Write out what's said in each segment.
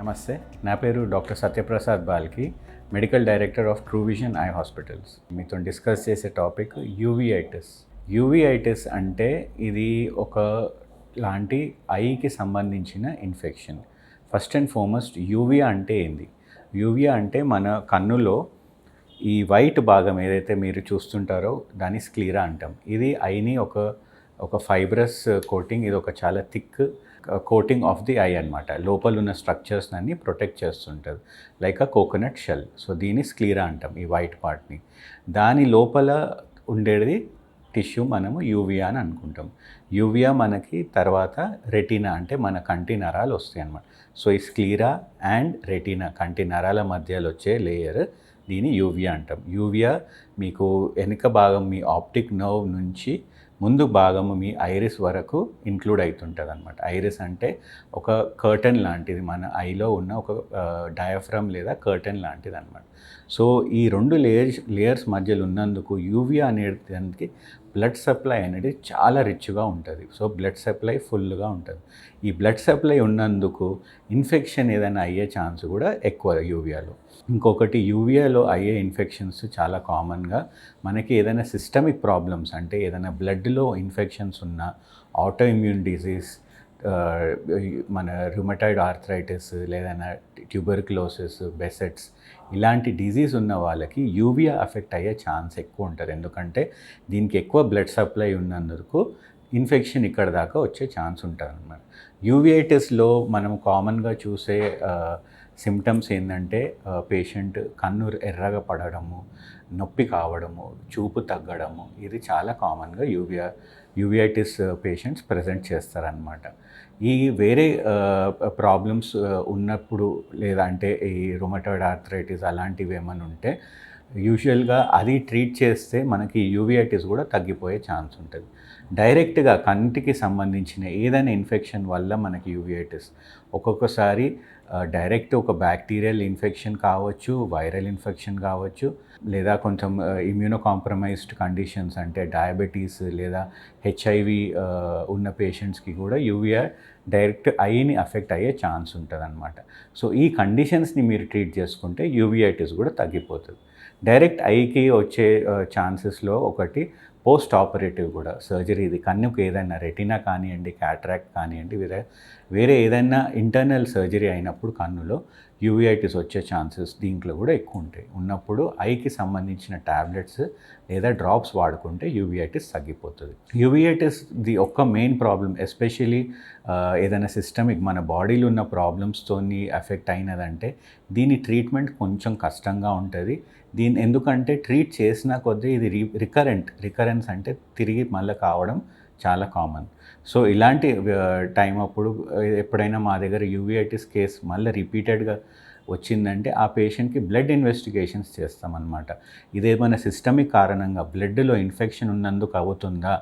నమస్తే, నా పేరు doctor Satyaprasad Balki, medical director of true vision eye hospitals. మీతో డిస్కస్ చేసే టాపిక్ యూవిఐటిస్. యూవిఐటిస్ అంటే ఇది ఒక లాంటి ఐకి సంబంధించిన infection. First and foremost uvea అంటే ఏంది? యూవియా అంటే మన కన్నులో ఈ వైట్ భాగం ఏదైతే మీరు చూస్తుంటారో దాన్ని స్క్లీరా అంటాం. ఇది ఐని ఒక ఫైబ్రస్ కోటింగ్, ఇది ఒక చాలా thick coating of the eye అనమాట. లోపల ఉన్న స్ట్రక్చర్స్ అన్ని ప్రొటెక్ట్ చేస్తుంటుంది, like a coconut shell. So దీన్ని స్క్లీరా అంటాం, ఈ వైట్ పార్ట్ని. దాని లోపల ఉండేది టిష్యూ మనము యూవియా అని అనుకుంటాం. యూవియా మనకి తర్వాత రెటీనా అంటే మన కంటి నరాలు వస్తాయి అన్నమాట. సో ఈ స్క్లీరా అండ్ రెటీనా కంటి నరాల మధ్యలో వచ్చే లేయర్, దీన్ని యూవియా అంటాం. యూవియా మీకు వెనుక భాగం మీ ఆప్టిక్ నర్వ్ నుంచి ముందు భాగము మీ ఐరిస్ వరకు ఇంక్లూడ్ అవుతుంటుంది అనమాట. ఐరిస్ అంటే ఒక కర్టన్ లాంటిది, మన ఐలో ఉన్న ఒక డయాఫ్రమ్ లేదా కర్టన్ లాంటిది అనమాట. సో ఈ రెండు లేయర్స్ మధ్యలో ఉన్నందుకు యూవియా అనేది దానికి బ్లడ్ సప్లై అనేది చాలా రిచ్గా ఉంటుంది. సో బ్లడ్ సప్లై ఫుల్గా ఉంటుంది. ఈ బ్లడ్ సప్లై ఉన్నందుకు ఇన్ఫెక్షన్ ఏదైనా అయ్యే ఛాన్స్ కూడా ఎక్కువ యూవియాలో. ఇంకొకటి, యూవియాలో అయ్యే ఇన్ఫెక్షన్స్ చాలా కామన్గా మనకి ఏదైనా సిస్టమిక్ ప్రాబ్లమ్స్ అంటే ఏదైనా బ్లడ్లో ఇన్ఫెక్షన్స్ ఉన్న ఆటో ఇమ్యూన్ డిజీజ్, మన రుమటాయిడ్ ఆర్థరైటిస్, లేదైనా ట్యూబర్క్లోసిస్, బెసెట్స్, ఇలాంటి డిజీజ్ ఉన్న వాళ్ళకి యూవియా అఫెక్ట్ అయ్యే ఛాన్స్ ఎక్కువ ఉంటుంది. ఎందుకంటే దీనికి ఎక్కువ బ్లడ్ సప్లై ఉన్నందుకు ఇన్ఫెక్షన్ ఇక్కడ దాకా వచ్చే ఛాన్స్ ఉంటుంది అన్నమాట. యూవిఐటిస్లో మనం కామన్గా చూసే సిమ్టమ్స్ ఏంటంటే పేషెంట్ కన్ను ఎర్రగా పడడము, నొప్పి కావడము, చూపు తగ్గడము, ఇది చాలా కామన్గా యూవిఐటిస్ పేషెంట్స్ ప్రజెంట్ చేస్తారనమాట. ఈ వేరే ప్రాబ్లమ్స్ ఉన్నప్పుడు, లేదా అంటే ఈ రుమటాయిడ్ ఆర్థరైటిస్ అలాంటివి ఏమైనా ఉంటే యూజువల్గా అది ట్రీట్ చేస్తే మనకి యూవిఐటిస్ కూడా తగ్గిపోయే ఛాన్స్ ఉంటుంది. డైరెక్ట్గా కంటికి సంబంధించిన ఏదైనా ఇన్ఫెక్షన్ వల్ల మనకి యూవిఐటిస్, ఒక్కొక్కసారి డైరెక్ట్ ఒక బ్యాక్టీరియల్ ఇన్ఫెక్షన్ కావచ్చు, వైరల్ ఇన్ఫెక్షన్ కావచ్చు, లేదా కొంచెం ఇమ్యూనో కాంప్రమైజ్డ్ కండిషన్స్ అంటే డయాబెటీస్ లేదా హెచ్ఐవి ఉన్న పేషెంట్స్కి కూడా యూవిఐ డైరెక్ట్ ఐని అఫెక్ట్ అయ్యే ఛాన్స్ ఉంటుంది అనమాట. సో ఈ కండిషన్స్ని మీరు ట్రీట్ చేసుకుంటే యూవిఐటిస్ కూడా తగ్గిపోతుంది. డైరెక్ట్ ఐకి వచ్చే ఛాన్సెస్లో ఒకటి పోస్ట్ ఆపరేటివ్ కూడా సర్జరీ. ఇది కన్నుకు ఏదైనా రెటీనా కానివ్వండి, క్యాట్రాక్ట్ కానివ్వండి, వేరే ఏదైనా ఇంటర్నల్ సర్జరీ అయినప్పుడు కన్నులో యూవిఐటిస్ వచ్చే ఛాన్సెస్ దీంట్లో కూడా ఎక్కువ ఉంటాయి. ఉన్నప్పుడు ఐకి సంబంధించిన ట్యాబ్లెట్స్ లేదా డ్రాప్స్ వాడుకుంటే యూవిఐటిస్ తగ్గిపోతుంది. యూవిఐటిస్ ది ఒక్క మెయిన్ ప్రాబ్లం, ఎస్పెషలీ ఏదైనా సిస్టమిక్ మన బాడీలో ఉన్న ప్రాబ్లమ్స్తోని ఎఫెక్ట్ అయినదంటే దీని ట్రీట్మెంట్ కొంచెం కష్టంగా ఉంటుంది. ఎందుకంటే ట్రీట్ చేసిన కొద్దీ ఇది రికరెన్స్ అంటే తిరిగి మళ్ళీ కావడం చాలా కామన్. సో ఇలాంటి టైం అప్పుడు ఎప్పుడైనా మా దగ్గర యూవిఐటిస్ కేసు మళ్ళీ రిపీటెడ్గా వచ్చిందంటే ఆ పేషెంట్కి బ్లడ్ ఇన్వెస్టిగేషన్స్ చేస్తామన్నమాట. ఇదేమైనా సిస్టమిక్ కారణంగా బ్లడ్లో ఇన్ఫెక్షన్ ఉన్నందుకు అవుతుందా,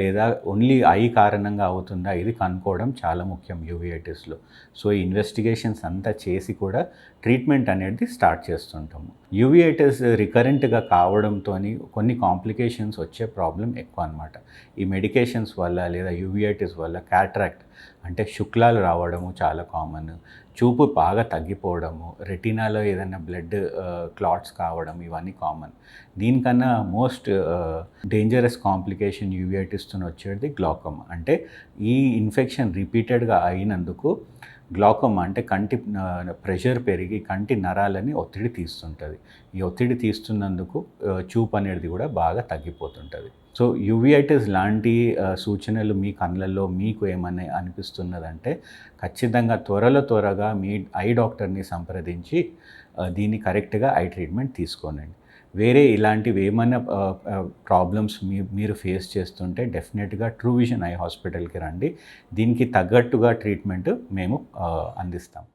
లేదా ఓన్లీ ఐ కారణంగా అవుతుందా, ఇది కనుక్కోవడం చాలా ముఖ్యం యూవిఐటిస్లో. సో ఈ ఇన్వెస్టిగేషన్స్ అంతా చేసి కూడా ట్రీట్మెంట్ అనేది స్టార్ట్ చేస్తుంటాము. యూవిఐటిస్ రికరెంట్గా కావడంతో కొన్ని కాంప్లికేషన్స్ వచ్చే ప్రాబ్లం ఎక్కువ అనమాట. ఈ మెడికేషన్స్ వల్ల లేదా యూవిఐటిస్ వల్ల క్యాట్రాక్ట్ అంటే శుక్లాలు రావడము చాలా కామన్, చూపు బాగా తగ్గిపోవడము, రెటీనాలో ఏదైనా బ్లడ్ క్లాట్స్ కావడం, ఇవన్నీ కామన్. దీనికన్నా మోస్ట్ డేంజరస్ కాంప్లికేషన్ యూవిఐటిస్తో వచ్చేది గ్లాకోమా. అంటే ఈ ఇన్ఫెక్షన్ రిపీటెడ్గా అయినందుకు గ్లాకోమా అంటే కంటి ప్రెషర్ పెరిగి కంటి నరాలని ఒత్తిడి తీస్తుంటుంది. ఈ ఒత్తిడి తీస్తున్నందుకు చూపు అనేది కూడా బాగా తగ్గిపోతుంటుంది. సో యూవిఐటిస్ లాంటి సూచనలు మీ కళ్ళల్లో మీకు ఏమన్నా అనిపిస్తున్నదంటే ఖచ్చితంగా త్వరగా మీ ఐ డాక్టర్ని సంప్రదించి దీన్ని కరెక్ట్గా ఐ ట్రీట్మెంట్ తీసుకోండి. వేరే ఇలాంటివి ఏమైనా ప్రాబ్లమ్స్ మీరు ఫేస్ చేస్తుంటే డెఫినెట్గా ట్రూ విజన్ ఐ హాస్పిటల్కి రండి. దీనికి తగ్గట్టుగా ట్రీట్మెంట్ మేము అందిస్తాం.